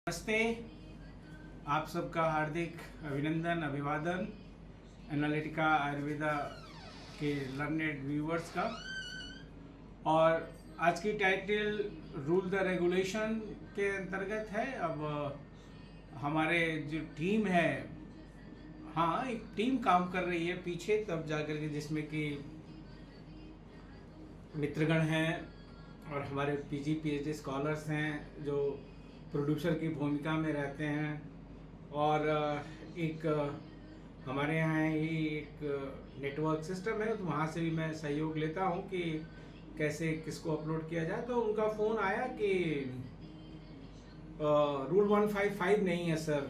नमस्ते। आप सबका हार्दिक अभिनंदन अभिवादन एनालिटिका आयुर्वेदा के लर्नेड व्यूवर्स का। और आज की टाइटल रूल द रेगुलेशन के अंतर्गत है। अब हमारे जो टीम है, हाँ एक टीम काम कर रही है पीछे तब जाकर के, जिसमें कि मित्रगण हैं और हमारे पीजी पीएचडी स्कॉलर्स हैं जो प्रोड्यूसर की भूमिका में रहते हैं। और एक हमारे यहाँ ही एक नेटवर्क सिस्टम है, तो वहाँ से भी मैं सहयोग लेता हूँ कि कैसे किसको अपलोड किया जाए। तो उनका फ़ोन आया कि रूल 155 नहीं है सर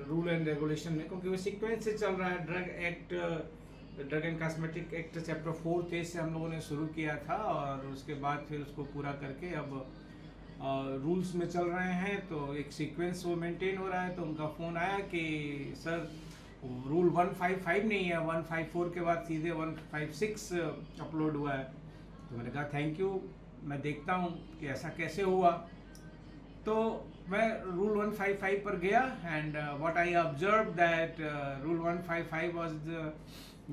रूल एंड रेगुलेशन में, क्योंकि वो सीक्वेंस से चल रहा है। Drug and cosmetic act chapter 4 page से हम लोगों ने शुरू किया था और उसके बाद फिर उसको पूरा करके अब रूल्स में चल रहे हैं। तो एक सीक्वेंस वो मेंटेन हो रहा है। तो उनका फ़ोन आया कि सर रूल 155 नहीं है, 154 के बाद सीधे 156 अपलोड हुआ है। तो मैंने कहा थैंक यू, मैं देखता हूँ कि ऐसा कैसे हुआ। तो मैं रूल 155 पर गया and what I observe that rule 155 was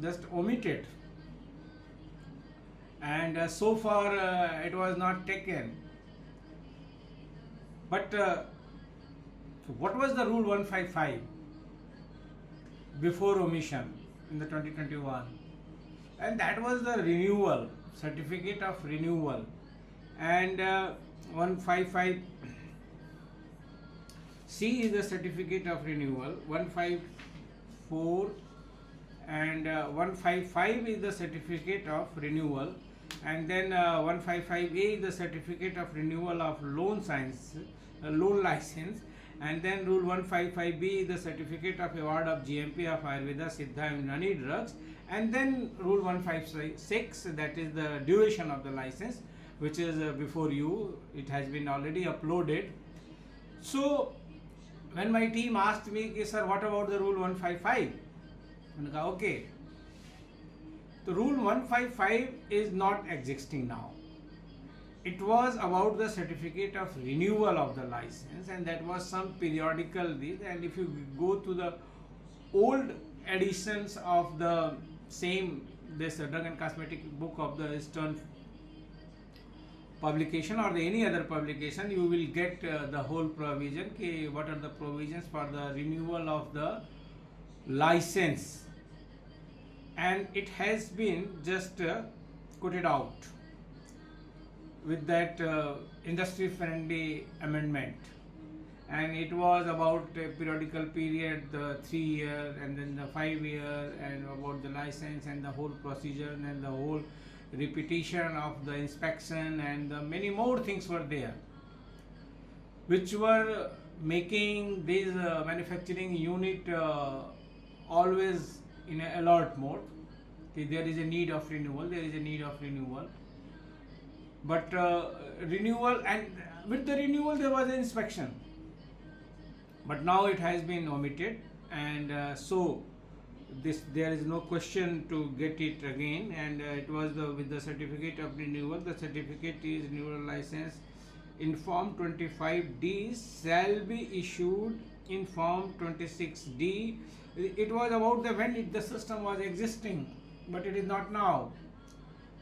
just omitted and so far it was not taken. But what was the rule 155 before omission in the 2021? And that was the renewal, certificate of renewal. And 155C is the certificate of renewal, 154 and 155 is the certificate of renewal, and then 155A is the certificate of renewal of loan license, and then rule 155B is the certificate of award of GMP of Ayurveda, Siddha and Unani drugs, and then rule 156, that is the duration of the license, which is before you. It has been already uploaded. So when my team asked me, sir, what about the rule 155? मैंने कहा okay, तो rule 155 is not existing now. It was about the certificate of renewal of the license, and that was some periodical this. And if you go to the old editions of the same this drug and cosmetic book of the Eastern publication or any other publication, you will get the whole provision. What are the provisions for the renewal of the license, and it has been just put it out with that industry friendly amendment. And it was about a periodical period, the 3 year and then the 5 year, and about the license and the whole procedure and the whole repetition of the inspection, and many more things were there which were making this manufacturing unit always in an alert mode. There is a need of renewal, there is a need of renewal. But renewal, and with the renewal there was an inspection, but now it has been omitted, and so this there is no question to get it again. And it was with the certificate of renewal. The certificate is renewal license in form 25D shall be issued in form 26D. It was about when the system was existing, but it is not now.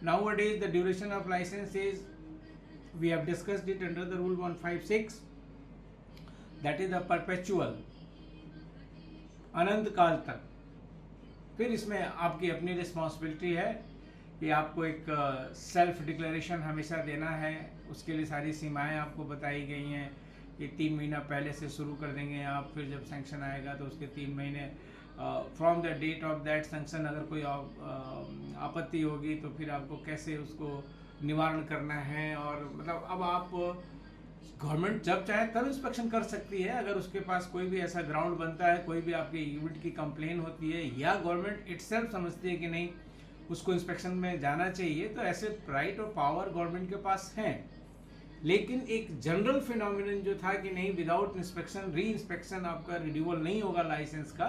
Nowadays the duration of license is, we have discussed it under the rule 156, that is the perpetual, अनंत काल तक. फिर इसमें आपकी अपनी responsibility है कि आपको एक सेल्फ डिक्लेरेशन हमेशा देना है. उसके लिए सारी सीमाएं आपको बताई गई हैं कि 3 महीना पहले से शुरू कर देंगे आप. फिर जब सैंक्शन आएगा तो उसके 3 महीने from the date of that sanction. अगर कोई आपत्ति होगी तो फिर आपको कैसे उसको निवारण करना है. और मतलब अब आप गवर्नमेंट जब चाहे तब इंस्पेक्शन कर सकती है. अगर उसके पास कोई भी ऐसा ग्राउंड बनता है, कोई भी आपके यूनिट की कंप्लेन होती है, या गवर्नमेंट इटसेल्फ समझती है कि नहीं उसको इंस्पेक्शन में जाना चाहिए, तो ऐसे राइट और पावर गवर्नमेंट के पास हैं. लेकिन एक जनरल फिनोमिनन जो था कि नहीं, विदाउट इंस्पेक्शन री इंस्पेक्शन आपका रिन्यूअल नहीं होगा लाइसेंस का,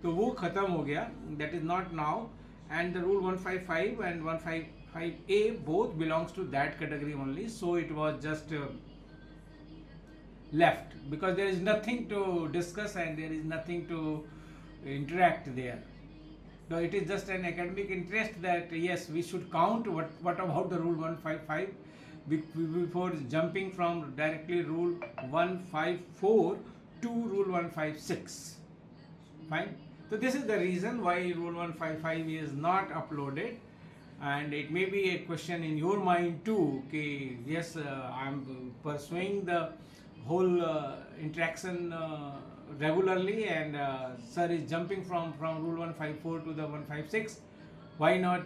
तो वो खत्म हो गया. That is not now. And the rule 155 and 155A both belongs to that category only. So it was just left, because there is nothing to discuss and there is nothing to interact there. So it is just an academic interest that yes, we should count what about the rule 155 before jumping from directly rule 154 to rule 156. Fine. So this is the reason why rule 155 is not uploaded, and it may be a question in your mind too. Okay, yes, I'm pursuing the whole interaction regularly, and sir is jumping from rule 154 to the 156. Why not?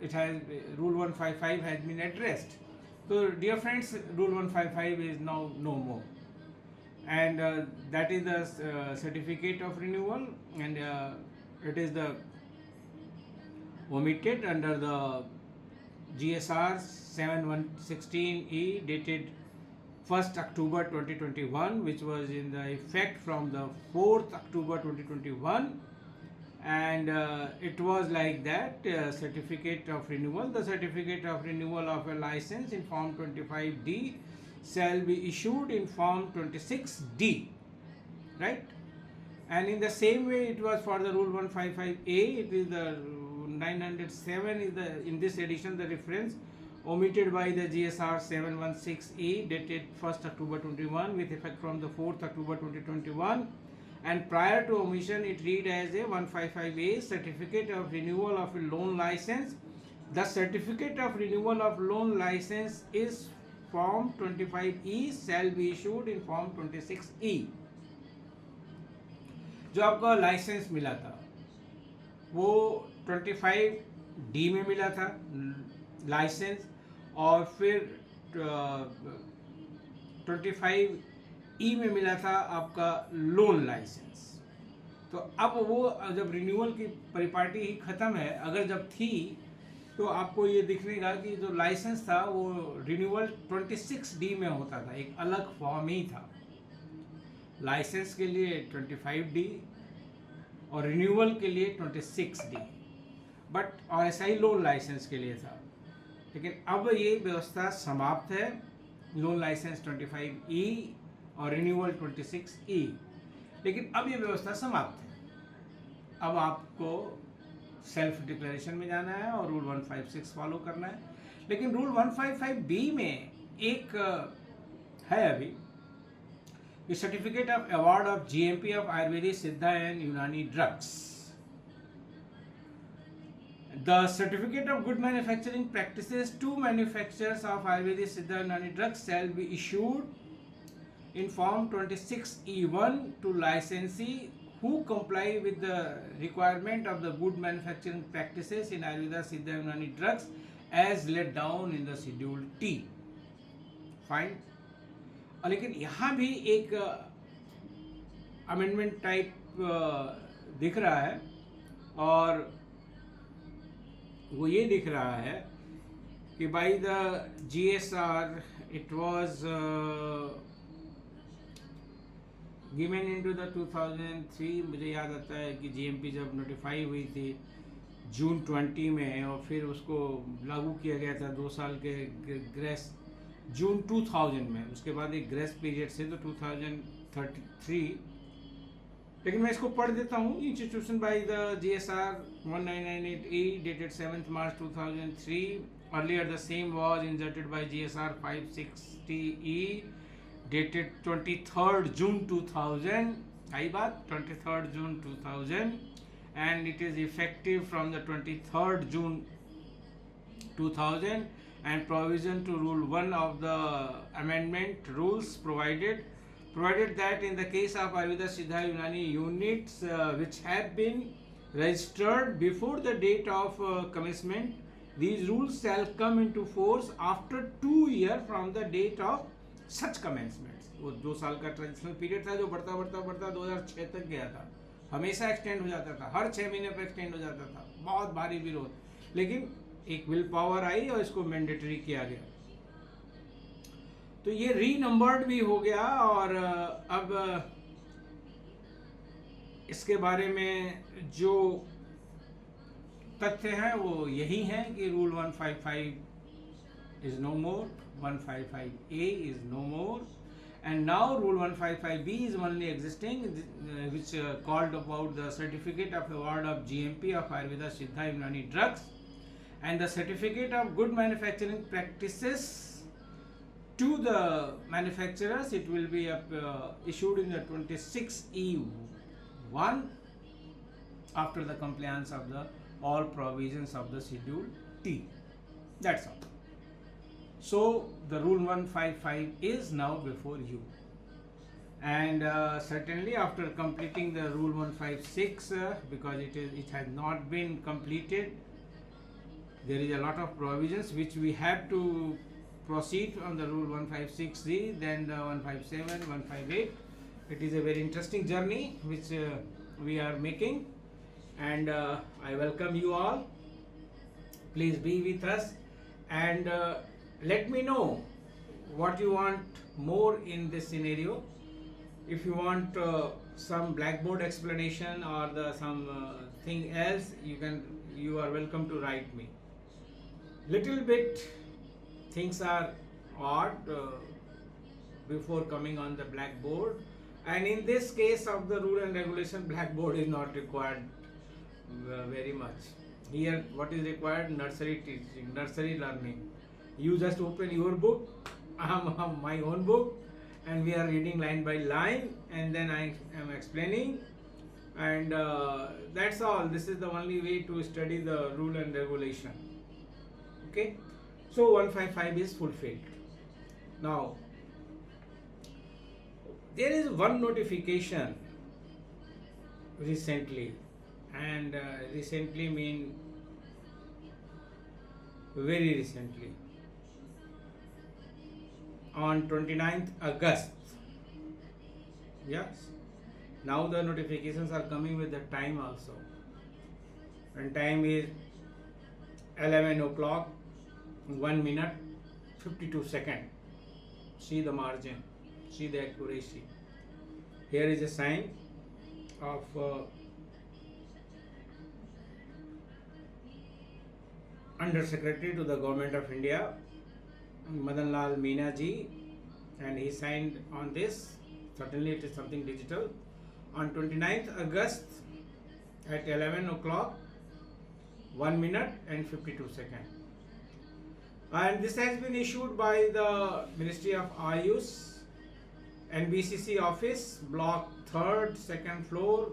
It has rule 155 has been addressed. So dear friends, rule 155 is now no more, and that is the certificate of renewal, and it is the omitted under the GSR 7116E dated 1st October 2021, which was in the effect from the 4th October 2021, and it was like that. Certificate of renewal, the certificate of renewal of a license in form 25D shall be issued in form 26D, right? And in the same way it was for the rule 155A. It is the 907 is the in this edition the reference omitted by the GSR 716E dated 1st October 21 with effect from the 4th October 2021, and prior to omission it read as a 155A certificate of renewal of a loan license. The certificate of renewal of loan license is form 25E shall be issued in form 26E. जो आपका licence मिला था वो 25D में मिला था licence, और फिर 25E में मिला था आपका लोन लाइसेंस. तो अब वो जब रिन्यूअल की परिपाटी ही ख़त्म है, अगर जब थी तो आपको ये दिखेगा कि जो लाइसेंस था वो रिन्यूअल 26D में होता था, एक अलग फॉर्म ही था. लाइसेंस के लिए 25D और रिन्यूअल के लिए 26D, बट और ऐसा ही लोन लाइसेंस के लिए था. लेकिन अब ये व्यवस्था समाप्त है. लोन लाइसेंस 25E और रिन्यूअल 26E, लेकिन अब ये व्यवस्था समाप्त है. अब आपको सेल्फ डिक्लेरेशन में जाना है और रूल 156 फॉलो करना है. लेकिन रूल 155B में एक है अभी, the certificate of award of GMP of Ayurvedic, Siddha and Unani drugs. The certificate of good manufacturing practices to manufacturers of Ayurvedic, Siddha and Unani drugs shall be issued in form 26E1 to licensee who comply with the requirement of the good manufacturing practices in Ayurveda, Siddha and Unani drugs as laid down in the Schedule T. Fine. लेकिन यहाँ भी एक amendment type दिख रहा है, और वो ये दिख रहा है कि by the GSR it was given into the 2003. मुझे याद आता है कि GMP जब नोटिफाई हुई थी जून 20 में, और फिर उसको लागू किया गया था 2 साल के ग्रेस जून 2000 में. उसके बाद एक ग्रेस पीरियड से तो 2033. लेकिन मैं इसको पढ़ देता हूँ. Institution by the GSR 1998E dated 7th March 2003. Earlier the same was inserted by GSR 560E dated 23rd June 2000. आई बात 23rd June 2000, and it is effective from the 23rd June 2000, and provision to rule 1 of the amendment rules provided that in the case of Ayurveda, Siddha, Unani units which have been registered before the date of commencement, these rules shall come into force after 2 years from the date of such commencement. वो 2 साल का transitional period था जो बढ़ता 2006 तक गया था. हमेशा एक्सटेंड हो जाता था, हर 6 महीने पर एक्सटेंड हो जाता था. बहुत भारी विरोध, लेकिन एक विल पावर आई और इसको मैंडेटरी किया गया. तो ये रीनंबर्ड भी हो गया, और अब इसके बारे में जो तथ्य हैं वो यही हैं कि rule 155 is no more, 155A is no more, and now Rule 155B is only existing, which called about the Certificate of Award of GMP of Ayurveda Siddha Unani drugs, and the Certificate of Good Manufacturing Practices to the manufacturers. It will be issued in the 26E1 after the compliance of the all provisions of the Schedule T. That's all. So the Rule 155 is now before you, and certainly after completing the Rule 156, because it has not been completed, there is a lot of provisions which we have to proceed on the Rule 156C, then the 157, 158. It is a very interesting journey which we are making, and I welcome you all. Please be with us, and let me know what you want more in this scenario. If you want some blackboard explanation or some thing else, you are welcome to write me. Little bit things are odd before coming on the blackboard, and in this case of the rule and regulation, blackboard is not required very much. Here what is required? Nursery teaching, nursery learning. You just open your book, I have my own book, and we are reading line by line, and then I am explaining, and that's all. This is the only way to study the rule and regulation. Okay, so 155 is fulfilled. Now there is one notification recently, and recently mean very recently, on 29th August. Yes, now the notifications are coming with the time also, and time is 11 o'clock 1 minute 52 seconds. See the margin, see the accuracy. Here is a sign of Under Secretary to the Government of India, Madan Lal Meena ji, and he signed on this. Certainly it is something digital. On 29th August at 11 o'clock 1 minute and 52 seconds. And this has been issued by the Ministry of Ayush, NBCC office, block 3rd, 2nd floor,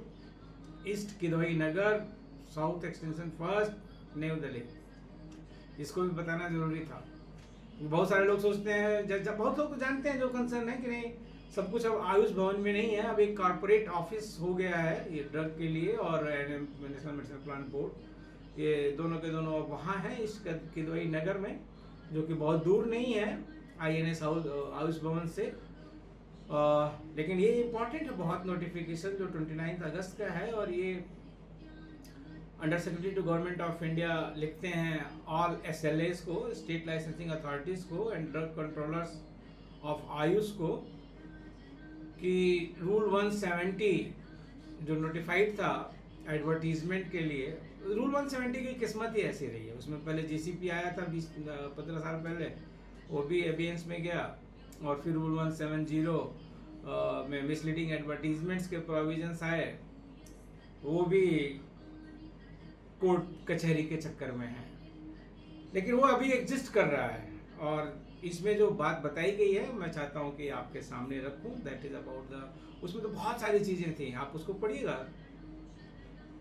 East Kidwai Nagar, South extension 1st, New Delhi. इसको भी बताना जरूरी था। बहुत सारे लोग सोचते हैं, बहुत लोग तो जानते हैं जो कंसर्न है कि नहीं, सब कुछ अब आयुष भवन में नहीं है, अब एक कॉर्पोरेट ऑफिस हो गया है ये ड्रग के लिए, और नेशनल मेडिसिन प्लान बोर्ड, ये दोनों के दोनों अब वहाँ हैं इस किदवई नगर में, जो कि बहुत दूर नहीं है INS आयुष भवन से। लेकिन ये इम्पॉर्टेंट है बहुत नोटिफिकेशन जो 29 अगस्त का है, और ये under secretary to government of India लिखते हैं ऑल SLAs को, स्टेट लाइसेंसिंग अथॉरिटीज को, and drug controllers of AYUSH को, कि रूल 170 जो नोटिफाइड था एडवर्टीजमेंट के लिए, रूल 170 की किस्मत ही ऐसी रही है। उसमें पहले GCP आया था 15 साल पहले, वो भी एबियंस में गया, और फिर रूल 170 में मिसलीडिंग एडवर्टीजमेंट्स के प्रोविजंस आए, वो भी कोर्ट कचहरी के चक्कर में है, लेकिन वो अभी एग्जिस्ट कर रहा है। और इसमें जो बात बताई गई है मैं चाहता हूँ कि आपके सामने रखूँ, दैट इज अबाउट द, उसमें तो बहुत सारी चीज़ें थी, आप उसको पढ़िएगा।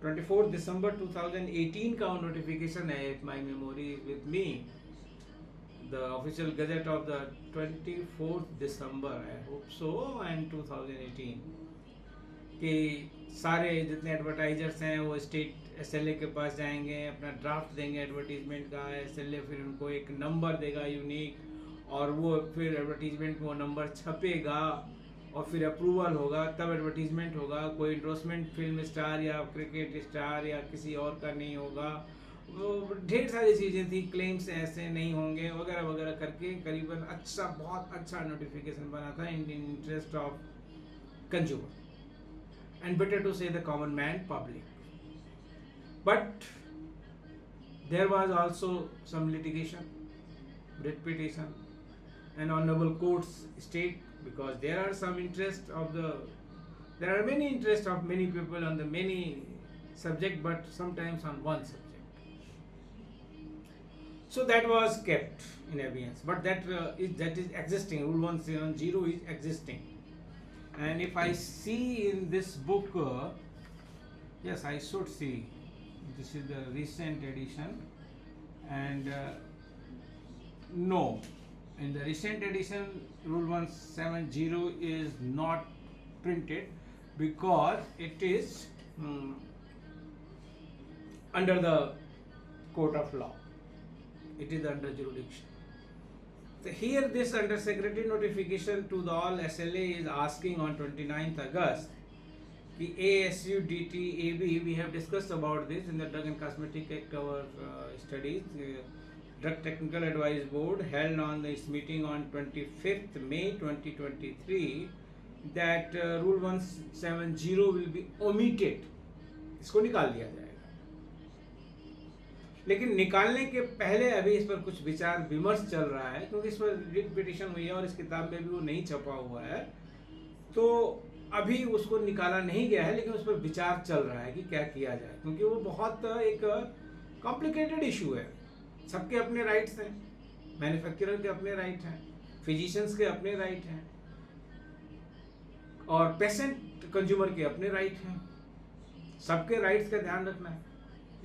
24 दिसंबर 2018 का नोटिफिकेशन है, if my memory with me, the official gazette of the 24 December, I hope so, and 2018, कि सारे जितने एडवर्टाइजर्स हैं वो स्टेट SLA के पास जाएंगे, अपना ड्राफ्ट देंगे एडवर्टीजमेंट का, SLA फिर उनको एक नंबर देगा यूनिक, और वो फिर एडवर्टीजमेंट में वो नंबर छपेगा, और फिर अप्रूवल होगा, तब एडवर्टीजमेंट होगा। कोई इंडोर्समेंट फिल्म स्टार या क्रिकेट स्टार या किसी और का नहीं होगा, वो ढेर सारी चीज़ें थी, क्लेम्स ऐसे नहीं होंगे वगैरह वगैरह करके करीबन अच्छा, बहुत अच्छा नोटिफिकेशन बना था इन interest of consumer, and better to say the common man, public. But there was also some litigation, writ petition, and honorable courts state because there are some interest of the, there are many interest of many people on the many subject, but sometimes on one subject. So that was kept in abeyance, but that is existing. Rule 170 is existing, and if I see in this book, yes, I should see. This is the recent edition, and no, in the recent edition, Rule 170 is not printed because it is under the court of law. It is under jurisdiction. So here this under secretary notification to the all SLA is asking on 29th August. The ASU DT AB, we have discussed about this in the Drug and Cosmetic Act our studies. Drug Technical Advice Board held on its meeting on 25th May 2023 that Rule 170 will be omitted. इसको निकाल दिया जाएगा, लेकिन निकालने के पहले अभी इस पर कुछ विचार विमर्श चल रहा है, क्योंकि इस पर रिट पिटीशन हुई है और इस किताब में भी वो नहीं छपा हुआ है, तो अभी उसको निकाला नहीं गया है, लेकिन उस पर विचार चल रहा है कि क्या किया जाए, क्योंकि वो बहुत एक कॉम्प्लिकेटेड इशू है. सबके अपने राइट्स हैं, मैन्युफैक्चरर के अपने राइट हैं, फिजिशियंस के अपने राइट हैं, और पेशेंट कंज्यूमर के अपने राइट हैं. सबके राइट्स का ध्यान रखना है.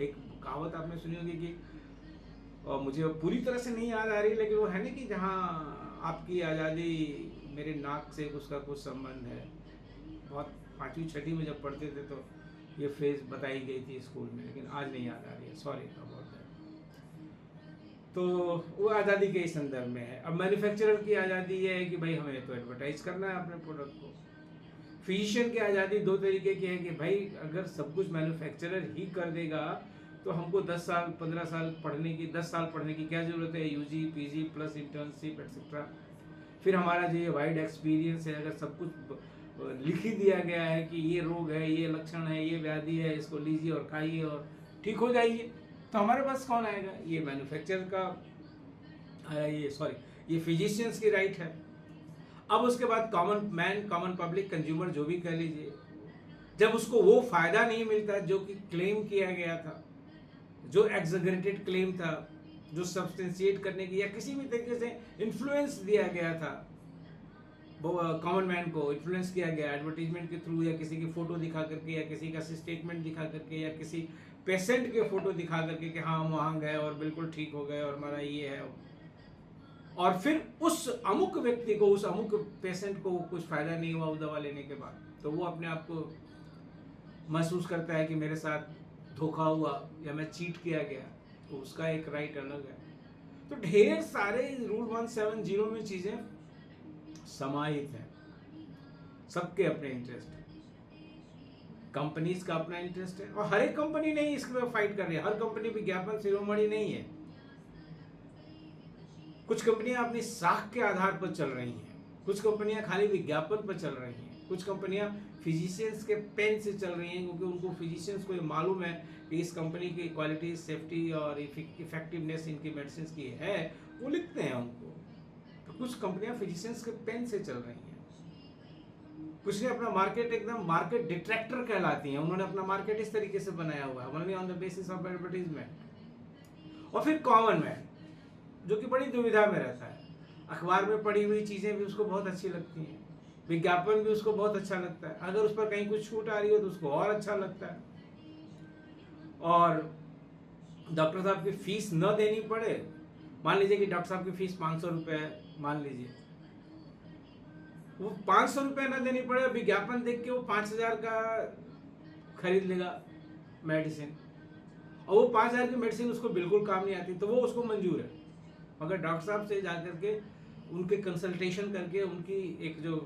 एक कहावत आपने सुनी होगी कि, और मुझे पूरी तरह से नहीं याद आ रही, लेकिन वो है ना कि जहाँ आपकी आज़ादी मेरे नाक से उसका कुछ संबंध है. बहुत 5वीं 6वीं में जब पढ़ते थे तो ये फ्रेज बताई गई थी स्कूल में, लेकिन आज नहीं याद आ रही है, सॉरी अबाउट दैट. तो वो आज़ादी के ही संदर्भ में है. अब मैन्युफैक्चरर की आज़ादी ये है कि भाई हमें तो एडवर्टाइज करना है अपने प्रोडक्ट को. फिजिशियन की आज़ादी दो तरीके की है कि भाई अगर सब कुछ मैन्युफैक्चरर ही कर देगा तो हमको 10 साल 15 साल पढ़ने की 10 साल पढ़ने की क्या ज़रूरत है, UG PG plus internship etcetera. फिर हमारा जो ये वाइड एक्सपीरियंस है, अगर सब कुछ लिख ही दिया गया है कि ये रोग है, ये लक्षण है, ये व्याधि है, इसको लीजिए और खाइए और ठीक हो जाइए, तो हमारे पास कौन आएगा. ये मैन्युफैक्चरर का ये फिजिशियंस की राइट है. अब उसके बाद common man, common public, consumer, जो भी कह लीजिए, जब उसको वो फायदा नहीं मिलता जो कि क्लेम किया गया था, जो एग्जैगरेटेड क्लेम था, जो सब्सटेंशिएट करने की या किसी भी तरीके से इन्फ्लुएंस दिया गया था, कॉमन मैन को इन्फ्लुएंस किया गया एडवर्टीजमेंट के थ्रू, या किसी की फोटो दिखा करके, या किसी का स्टेटमेंट दिखा करके, या किसी पेशेंट के फोटो दिखा करके कि हाँ हम वहाँ गए और बिल्कुल ठीक हो गए और हमारा ये है, और फिर उस अमुक व्यक्ति को, उस अमुक पेशेंट को कुछ फायदा नहीं हुआ उस दवा लेने के बाद, तो वो अपने आप को महसूस करता है कि मेरे साथ धोखा हुआ या मैं चीट किया गया, तो उसका एक राइट अलग है. तो ढेर सारे रूल 170 में चीजें समाहित हैं. सबके अपने इंटरेस्ट है, कंपनीज का अपना इंटरेस्ट है, और हर एक कंपनी नहीं इसके फाइट कर रही है. हर कंपनी विज्ञापन शिरोमणि नहीं है. कुछ कंपनियां अपनी साख के आधार पर चल रही हैं, कुछ कंपनियां खाली विज्ञापन पर चल रही हैं, कुछ कंपनियां फिजिशियंस के पेन से चल रही हैं, क्योंकि उनको फिजिशियंस को ये मालूम है कि इस कंपनी की क्वालिटी, सेफ्टी और इफेक्टिवनेस इनकी मेडिसिन की है, वो लिखते हैं उनको. तो कुछ कंपनियां फिजिशियंस के पेन से चल रही हैं. कुछ ने अपना मार्केट एकदम मार्केट डिट्रैक्टर कहलाती हैं, उन्होंने अपना मार्केट इस तरीके से बनाया हुआ है, only on the basis of advertisement. और फिर कॉमन मैन जो कि बड़ी दुविधा में रहता है. अखबार में पढ़ी हुई चीज़ें भी उसको बहुत अच्छी लगती हैं, विज्ञापन भी उसको बहुत अच्छा लगता है, अगर उस पर कहीं कुछ छूट आ रही हो तो उसको और अच्छा लगता है. और डॉक्टर साहब की फीस न देनी पड़े, मान लीजिए कि डॉक्टर साहब की फीस 500 रुपये है, मान लीजिए वो 500 रुपये न देनी पड़े, विज्ञापन देख के वो 5000 का खरीद लेगा मेडिसिन, और वो 5000 की मेडिसिन उसको बिल्कुल काम नहीं आती, तो वो उसको मंजूर है. मगर डॉक्टर साहब से जा करके उनके कंसल्टेशन करके उनकी एक जो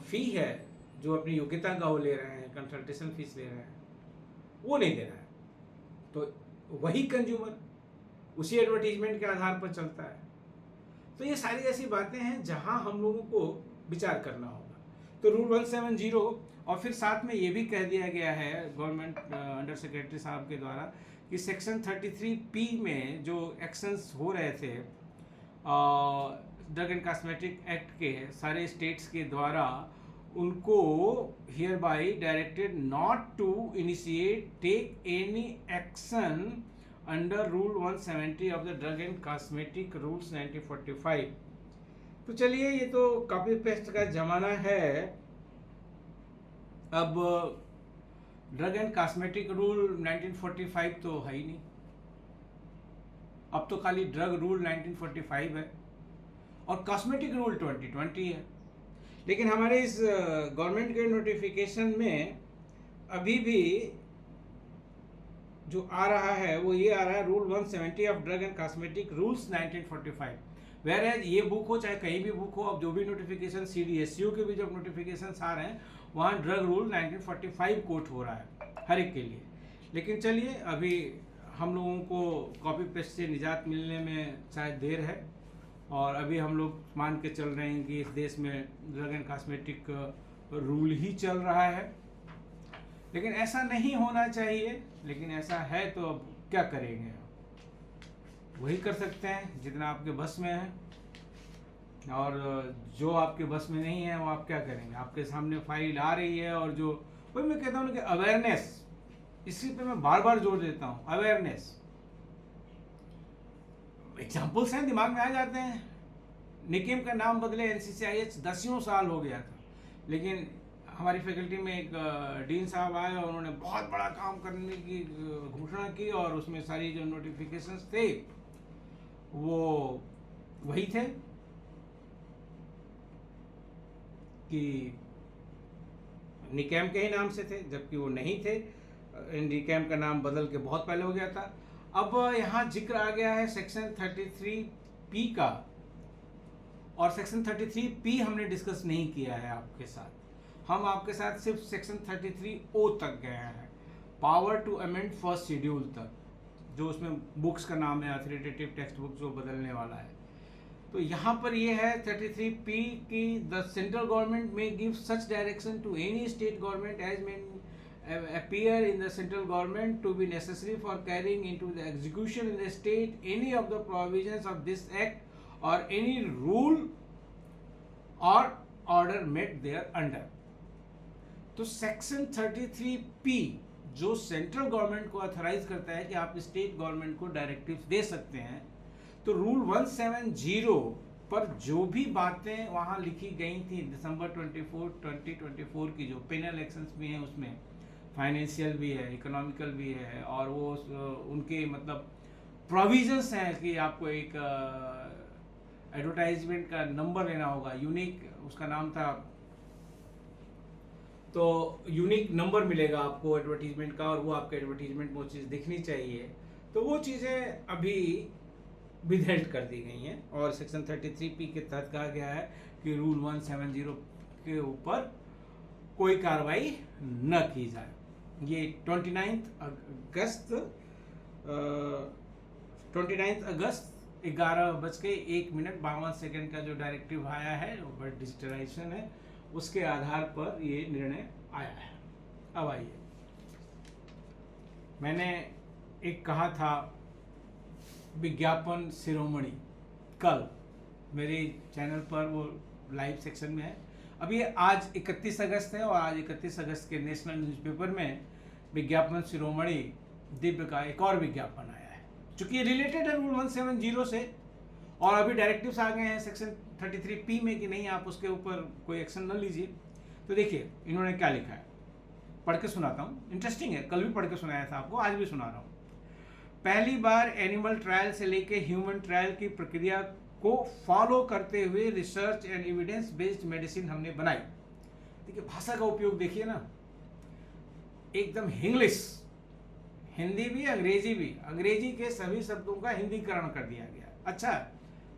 फी है, जो अपनी योग्यता का वो ले रहे हैं, कंसल्टेशन फीस ले रहे हैं, वो नहीं दे रहा है, तो वही कंज्यूमर उसी एडवर्टीजमेंट के आधार पर चलता है. तो ये सारी ऐसी बातें हैं जहां हम लोगों को विचार करना होगा. तो रूल 170, और फिर साथ में ये भी कह दिया गया है गवर्नमेंट अंडर सेक्रेटरी साहब के द्वारा कि सेक्शन 33P में जो एक्शंस हो रहे थे ड्रग एंड कॉस्मेटिक एक्ट के सारे स्टेट्स के द्वारा उनको hereby directed not to initiate take any action under rule 170 of the drug and cosmetic rules 1945। तो चलिए, ये तो कॉपी पेस्ट का जमाना है। अब ड्रग एंड कॉस्मेटिक रूल 1945 तो है ही नहीं, अब तो खाली ड्रग रूल 1945 है और कॉस्मेटिक रूल 2020 है। लेकिन हमारे इस गवर्नमेंट के नोटिफिकेशन में अभी भी जो आ रहा है वो ये आ रहा है, rule 170 of drug and cosmetic rules 1945। Whereas ये बुक हो चाहे कहीं भी बुक हो, अब जो भी नोटिफिकेशन CDSU के भी जब नोटिफिकेशन आ रहे हैं वहाँ ड्रग रूल 1945 कोट हो रहा है हर एक के लिए। लेकिन चलिए, अभी हम लोगों को कॉपी पेस्ट से निजात मिलने में शायद देर है और अभी हम लोग मान के चल रहे हैं कि इस देश में ड्रग एंड कॉस्मेटिक रूल ही चल रहा है। लेकिन ऐसा नहीं होना चाहिए, लेकिन ऐसा है तो अब क्या करेंगे, वही कर सकते हैं जितना आपके बस में है, और जो आपके बस में नहीं है वो आप क्या करेंगे। आपके सामने फाइल आ रही है और जो वही मैं कहता हूँ कि अवेयरनेस, इसी पे मैं बार बार जोर देता हूँ, अवेयरनेस। एग्जाम्पल्स हैं दिमाग में आ जाते हैं। निकेम का नाम बदले NCCIH 10 साल हो गया था, लेकिन हमारी फैकल्टी में एक डीन साहब आए और उन्होंने बहुत बड़ा काम करने की घोषणा की और उसमें सारी जो नोटिफिकेशंस थे वो वही थे कि निकेम के ही नाम से थे, जबकि वो नहीं थे। निकेम का नाम बदल के बहुत पहले हो गया था। अब यहाँ जिक्र आ गया है सेक्शन 33P का, और सेक्शन 33P हमने डिस्कस नहीं किया है आपके साथ। हम आपके साथ सिर्फ सेक्शन 33O तक गए हैं, power to amend first schedule तक, जो उसमें बुक्स का नाम है अथॉरिटेटिव टेक्स्ट बुक जो बदलने वाला है। तो यहाँ पर ये है 33P की द सेंट्रल गवर्नमेंट में give such direction to any state government as में appear in the central government to be necessary for carrying into the execution in the state any of the provisions of this act or any rule or order made there under। तो section 33P जो central government को authorise करता है कि आप state government को directives दे सकते हैं, तो रूल 170 पर जो भी बातें वहाँ लिखी गई थी दिसंबर 2024 की, जो पेनल एक्शंस भी हैं उसमें फाइनेंशियल भी है, इकोनॉमिकल भी है, और वो उनके मतलब प्रोविजंस हैं कि आपको एक एडवर्टाइजमेंट का नंबर लेना होगा, यूनिक उसका नाम था, तो यूनिक नंबर मिलेगा आपको एडवर्टीजमेंट का और वो आपके एडवर्टीजमेंट में वो चीज़ दिखनी चाहिए। तो वो चीज़ें अभी विदहेल्ड कर दी गई हैं और सेक्शन 33P के तहत कहा गया है कि रूल 170 के ऊपर कोई कार्रवाई न की जाए। ये 29 अगस्त 11:01 का जो डायरेक्टिव आया है वो डिजिटलाइजेशन है, उसके आधार पर ये निर्णय आया है। अब आइए, मैंने एक कहा था विज्ञापन शिरोमणि, कल मेरे चैनल पर वो लाइव सेक्शन में है। अब ये आज 31 अगस्त है और आज 31 अगस्त के नेशनल न्यूज़पेपर में विज्ञापन शिरोमणि दिव्य का एक और विज्ञापन आया है, चूँकि ये रिलेटेड है रूल 170 से, और अभी डायरेक्टिव्स आ गए हैं सेक्शन 33P में कि नहीं आप उसके ऊपर कोई एक्शन न लीजिए। तो देखिए इन्होंने क्या लिखा है, पढ़ के सुनाता हूँ, इंटरेस्टिंग है, कल भी पढ़ के सुनाया था आपको, आज भी सुना रहा हूँ। पहली बार एनिमल ट्रायल से लेके ह्यूमन ट्रायल की प्रक्रिया को फॉलो करते हुए research and evidence based medicine हमने बनाई। देखिए भाषा का उपयोग देखिए ना, एकदम इंग्लिश, हिंदी भी अंग्रेजी भी, अंग्रेजी के सभी शब्दों का हिंदीकरण कर दिया गया। अच्छा,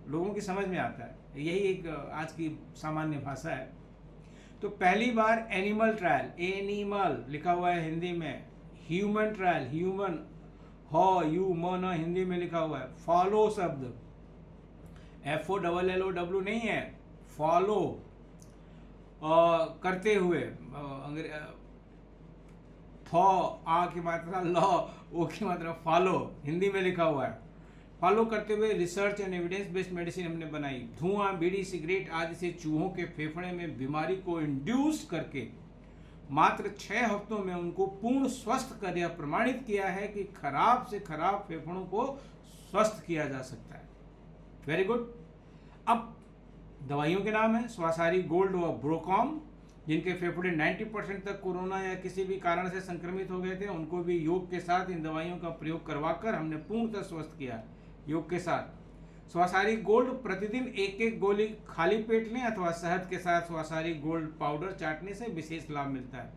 लोगों की समझ में आता है, यही एक आज की सामान्य भाषा है। तो पहली बार एनिमल ट्रायल, एनिमल लिखा हुआ है हिंदी में, human trial, human human Hindi में लिखा हुआ है, फॉलो शब्द FOLLOW नहीं है, फॉलो करते हुए, फॉ आ की मात्रा, लॉ ओ की मात्रा, फॉलो हिंदी में लिखा हुआ है। फॉलो करते हुए research and evidence based medicine हमने बनाई। धुआं, बीड़ी, सिगरेट आदि से चूहों के फेफड़े में बीमारी को इंड्यूस करके मात्र 6 हफ्तों में उनको पूर्ण स्वस्थ कर यह प्रमाणित किया है कि खराब से खराब फेफड़ों को स्वस्थ किया जा सकता है। Very good. अब दवाइयों के नाम है स्वासारी गोल्ड व ब्रोकॉम। जिनके फेफड़े 90% तक कोरोना या किसी भी कारण से संक्रमित हो गए थे, उनको भी योग के साथ इन दवाइयों का प्रयोग करवाकर हमने पूर्णतः स्वस्थ किया योग के साथ। स्वासारी गोल्ड प्रतिदिन 1-1 गोली खाली पेट लें अथवा शहद के साथ स्वासारी गोल्ड पाउडर चाटने से विशेष लाभ मिलता है।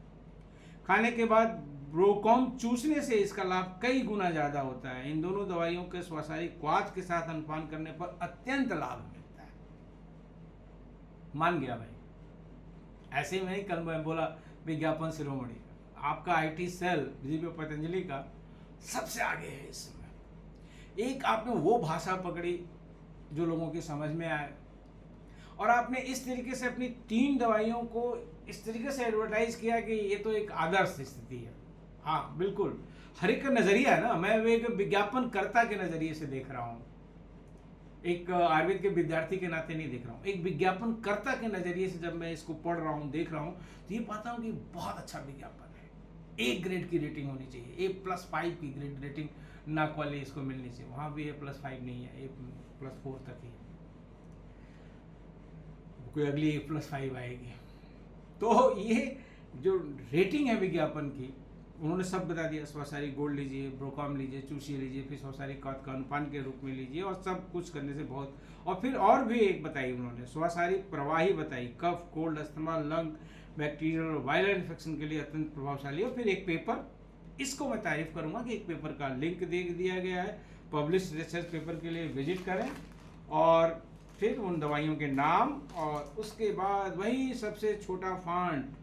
खाने के बाद ब्रोकॉम चूसने से इसका लाभ कई गुना ज़्यादा होता है। इन दोनों दवाइयों के स्वासारी क्वाथ के साथ अनुपान करने पर अत्यंत लाभ मिलता है। मान गया भाई। ऐसे में ही कल मैं बोला विज्ञापन शिरोमणि, आपका आईटी सेल दिव्य पतंजलि का सबसे आगे है इस समय। एक आपने वो भाषा पकड़ी जो लोगों की समझ में आए, और आपने इस तरीके से अपनी 3 दवाइयों को इस तरीके से एडवर्टाइज किया कि ये तो एक आदर्श स्थिति है। हाँ बिल्कुल, हर एक का नजरिया है ना, मैं एक विज्ञापनकर्ता के नजरिए से देख रहा हूँ, एक आयुर्वेद के विद्यार्थी के नाते नहीं देख रहा हूँ, एक विज्ञापनकर्ता के नजरिए से जब मैं इसको पढ़ रहा हूँ, देख रहा हूँ, तो ये पाता हूँ कि बहुत अच्छा विज्ञापन है। A ग्रेड की रेटिंग होनी चाहिए, A+5 की ग्रेड रेटिंग नाक वाले इसको मिलनी चाहिए। वहाँ भी A+5 नहीं है, A+4 तक ही, कोई अगली A+5 आएगी। तो ये जो रेटिंग है विज्ञापन की, उन्होंने सब बता दिया। स्वासारी गोल्ड लीजिए, ब्रोकॉम लीजिए, चूसी लीजिए, फिर स्वासारी क्वाथ का अनुपान के रूप में लीजिए, और सब कुछ करने से बहुत। और फिर और भी एक बताई उन्होंने, स्वासारी प्रवाही बताई, कफ, कोल्ड, अस्थमा, लंग, बैक्टीरियल और वायरल इन्फेक्शन के लिए अत्यंत प्रभावशाली। और फिर एक पेपर, इसको मैं तारीफ करूंगा कि एक पेपर का लिंक दे दिया गया है, पब्लिश रिसर्च पेपर के लिए विजिट करें, और फिर उन दवाइयों के नाम, और उसके बाद वही सबसे छोटा फॉन्ट,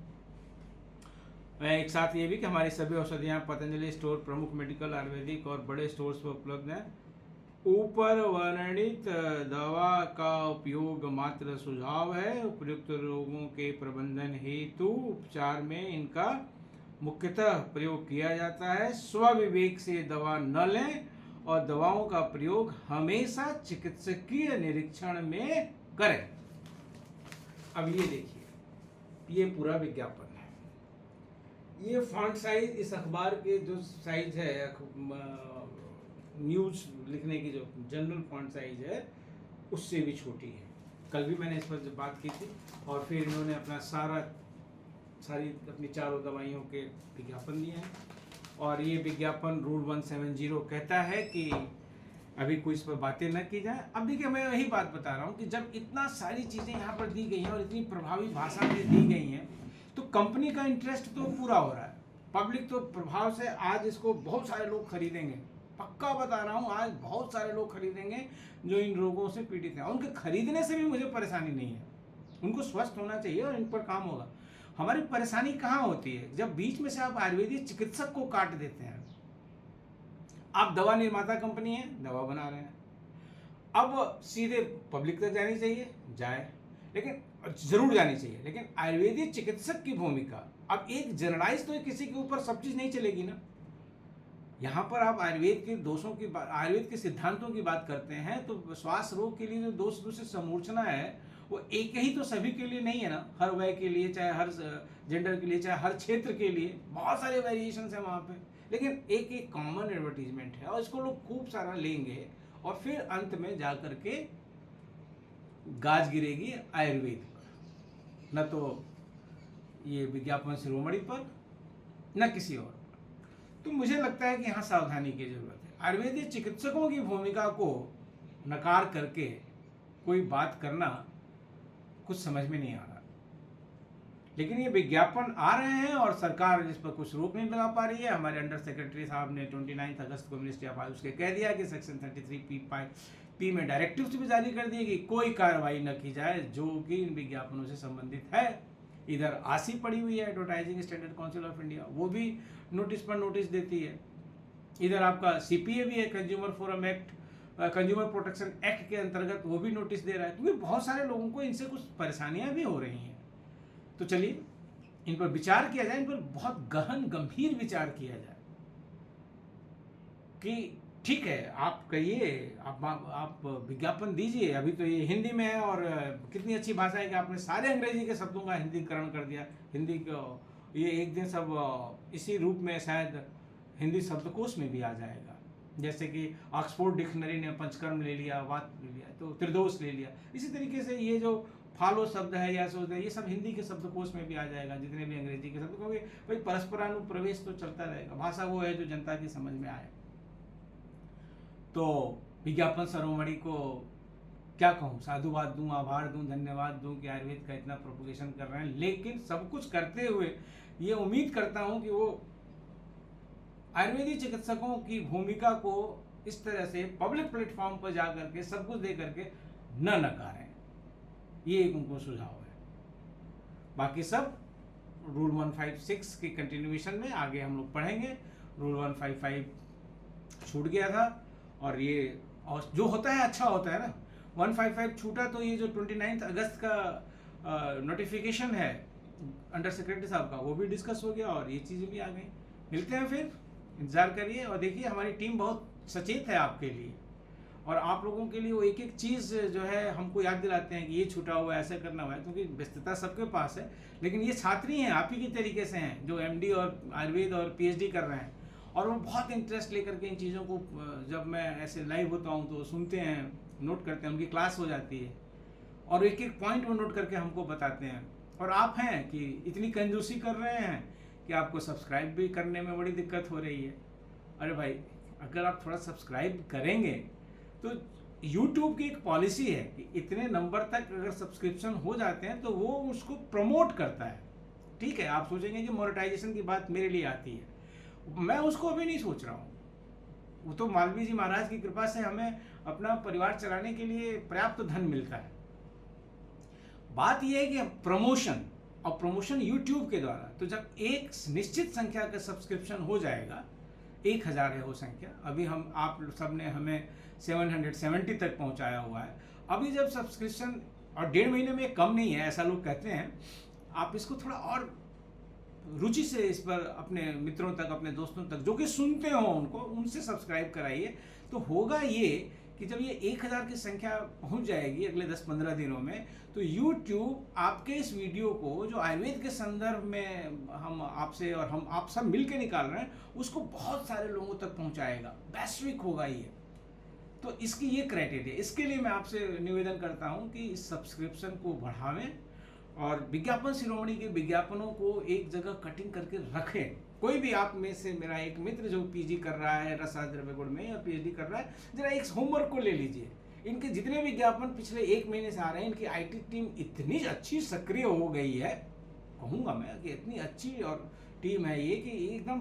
एक साथ ये भी कि हमारी सभी औषधियाँ पतंजलि स्टोर, प्रमुख मेडिकल, आयुर्वेदिक और बड़े स्टोर्स पर उपलब्ध हैं। ऊपर वर्णित दवा का उपयोग मात्र सुझाव है। उपयुक्त रोगों के प्रबंधन हेतु उपचार में इनका मुख्यतः प्रयोग किया जाता है। स्वविवेक से दवा न लें, और दवाओं का प्रयोग हमेशा चिकित्सकीय निरीक्षण में करें। अब ये देखिए, ये पूरा विज्ञापन है। ये फॉन्ट साइज इस अखबार के जो साइज है, न्यूज़ लिखने की जो जनरल फॉन्ट साइज है, उससे भी छोटी है। कल भी मैंने इस पर बात की थी, और फिर इन्होंने अपना सारी अपनी 4 दवाइयों के विज्ञापन दिए हैं। और ये विज्ञापन रूल 170 कहता है कि अभी कोई इस पर बातें न की जाए। अब देखिए, मैं वही बात बता रहा हूँ कि जब इतना सारी चीज़ें यहाँ पर दी गई हैं और इतनी प्रभावी भाषा में दी गई हैं, तो कंपनी का इंटरेस्ट तो पूरा हो रहा है। पब्लिक तो प्रभाव से आज इसको बहुत सारे लोग खरीदेंगे, पक्का बता रहा हूँ, आज बहुत सारे लोग खरीदेंगे जो इन रोगों से पीड़ित हैं। उनके खरीदने से भी मुझे परेशानी नहीं है, उनको स्वस्थ होना चाहिए और इन पर काम होगा। हमारी परेशानी कहाँ होती है, जब बीच में से आप आयुर्वेदिक चिकित्सक को काट देते हैं। आप दवा निर्माता कंपनी है, दवा बना रहे हैं, अब सीधे पब्लिक तक जानी चाहिए, जाए, लेकिन जरूर जानी चाहिए, लेकिन आयुर्वेदिक चिकित्सक की भूमिका, अब एक जनरलाइज तो किसी के ऊपर सब चीज नहीं चलेगी ना। यहाँ पर आप आयुर्वेद के दोषों की बात, आयुर्वेद के सिद्धांतों की बात करते हैं, तो श्वास रोग के लिए जो दोष दूसरी समूर्छना है, वो एक ही तो सभी के लिए नहीं है ना, हर वय के लिए, चाहे हर जेंडर के लिए, चाहे हर क्षेत्र के लिए, बहुत सारे वेरिएशन है वहाँ पे, लेकिन एक एक कॉमन एडवर्टीजमेंट है, और इसको लोग खूब सारा लेंगे, और फिर अंत में जा करके गाज गिरेगी आयुर्वेद पर, न तो ये विज्ञापन शिरोमणि पर, न किसी और। तो मुझे लगता है कि यहाँ सावधानी की जरूरत है। आयुर्वेदिक चिकित्सकों की भूमिका को नकार करके कोई बात करना कुछ समझ में नहीं आ रहा, लेकिन ये विज्ञापन आ रहे हैं और सरकार इस पर कुछ रोक नहीं लगा पा रही है। हमारे अंडर सेक्रेटरी साहब ने 29 अगस्त को मिनिस्ट्री ऑफ आयुष के कह दिया कि सेक्शन 33P में डायरेक्टिव्स भी जारी कर दिए कि कोई कार्रवाई न की जाए जो कि इन विज्ञापनों से संबंधित है। इधर आसी पड़ी हुई है, advertising standard council of India, वो भी नोटिस पर नोटिस देती है। इधर आपका CPA भी है, consumer forum act, consumer protection act के अंतर्गत, वो भी नोटिस दे रहा है। क्योंकि बहुत सारे लोगों को इनसे कुछ परेशानियां भी हो रही हैं। तो चलिए इन पर विचार किया जाए, इन पर बहुत गहन गंभीर विचार किया जाए कि ठीक है, आप कहिए, आप विज्ञापन दीजिए। अभी तो ये हिंदी में है और कितनी अच्छी भाषा है कि आपने सारे अंग्रेजी के शब्दों का हिंदीकरण कर दिया। हिंदी को ये एक दिन सब इसी रूप में शायद हिंदी शब्दकोश में भी आ जाएगा। जैसे कि ऑक्सफोर्ड डिक्शनरी ने पंचकर्म ले लिया, वात ले लिया, तो त्रिदोष ले लिया। इसी तरीके से ये जो फॉलो शब्द है या सोच है, ये सब हिंदी के शब्दकोश में भी आ जाएगा, जितने भी अंग्रेजी के शब्द। क्योंकि भाई परस्परानुप्रवेश तो चलता रहेगा। भाषा वो है जो जनता की समझ में आए। तो विज्ञापन शिरोमणि को क्या कहूँ, साधुवाद दूं, आभार दूं, धन्यवाद दूं कि आयुर्वेद का इतना प्रोपोगेशन कर रहे हैं। लेकिन सब कुछ करते हुए ये उम्मीद करता हूं कि वो आयुर्वेदिक चिकित्सकों की भूमिका को इस तरह से पब्लिक प्लेटफॉर्म पर जा करके सब कुछ दे करके न नकारें। ये एक उनको सुझाव है। बाकी सब रूल 156 की कंटिन्यूएशन में आगे हम लोग पढ़ेंगे। रूल 155 छूट गया था और ये और जो होता है अच्छा होता है ना। 155 छूटा तो ये जो 29 अगस्त का नोटिफिकेशन है अंडर सेक्रेटरी साहब का, वो भी डिस्कस हो गया और ये चीज़ें भी आ गई। मिलते हैं फिर, इंतज़ार करिए। और देखिए हमारी टीम बहुत सचेत है आपके लिए, और आप लोगों के लिए वो एक एक चीज़ जो है हमको याद दिलाते हैं कि ये छूटा हुआ है, ऐसा करना हुआ है। क्योंकि व्यस्तता सबके पास है, लेकिन ये छात्री हैं, आप ही की तरीके से हैं, जो MD और आयुर्वेद और PhD कर रहे हैं। और वो बहुत इंटरेस्ट लेकर के इन चीज़ों को, जब मैं ऐसे लाइव होता हूँ तो सुनते हैं, नोट करते हैं, उनकी क्लास हो जाती है और एक एक पॉइंट वो नोट करके हमको बताते हैं। और आप हैं कि इतनी कंजूसी कर रहे हैं कि आपको सब्सक्राइब भी करने में बड़ी दिक्कत हो रही है। अरे भाई, अगर आप थोड़ा सब्सक्राइब करेंगे तो YouTube की एक पॉलिसी है कि इतने नंबर तक अगर सब्सक्रिप्शन हो जाते हैं तो वो उसको प्रमोट करता है। ठीक है, आप सोचेंगे कि मोनेटाइजेशन की बात मेरे लिए आती है, मैं उसको अभी नहीं सोच रहा हूँ। वो तो मालवीय जी महाराज की कृपा से हमें अपना परिवार चलाने के लिए पर्याप्त धन मिलता है। बात यह है कि प्रमोशन, और प्रमोशन YouTube के द्वारा। तो जब एक निश्चित संख्या का सब्सक्रिप्शन हो जाएगा, 1000 है वो संख्या, अभी हम आप सब ने हमें 770 तक पहुंचाया हुआ है। अभी जब सब्सक्रिप्शन, और 1.5 महीने में कम नहीं है ऐसा लोग कहते हैं, आप इसको थोड़ा और रुचि से इस पर अपने मित्रों तक, अपने दोस्तों तक जो कि सुनते हो उनको, उनसे सब्सक्राइब कराइए। तो होगा ये कि जब ये 1000 की संख्या पहुंच जाएगी अगले 10-15 दिनों में, तो YouTube आपके इस वीडियो को जो आयुर्वेद के संदर्भ में हम आपसे और हम आप सब मिल के निकाल रहे हैं, उसको बहुत सारे लोगों तक पहुंचाएगा, वैश्विक होगा ये। तो इसकी ये क्राइटेरिया, इसके लिए मैं आपसे निवेदन करता हूं कि इस सब्सक्रिप्शन को बढ़ावें और विज्ञापन शिरोमणि के विज्ञापनों को एक जगह कटिंग करके रखें। कोई भी आप में से, मेरा एक मित्र जो PG कर रहा है रसायन द्रव्य गुण में, या PhD कर रहा है, जरा एक होमवर्क को ले लीजिए। इनके जितने विज्ञापन पिछले 1 महीने से आ रहे हैं, इनकी IT टीम इतनी अच्छी सक्रिय हो गई है, कहूँगा मैं कि इतनी अच्छी और टीम है ये, कि एकदम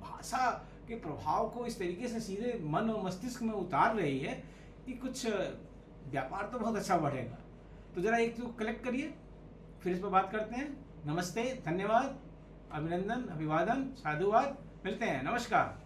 भाषा के प्रभाव को इस तरीके से सीधे मन और मस्तिष्क में उतार रही है कि कुछ व्यापार तो बहुत अच्छा बढ़ेगा। तो जरा एक तो कलेक्ट करिए, फिर इस पर बात करते हैं। नमस्ते, धन्यवाद, अभिनंदन, अभिवादन, साधुवाद। मिलते हैं, नमस्कार।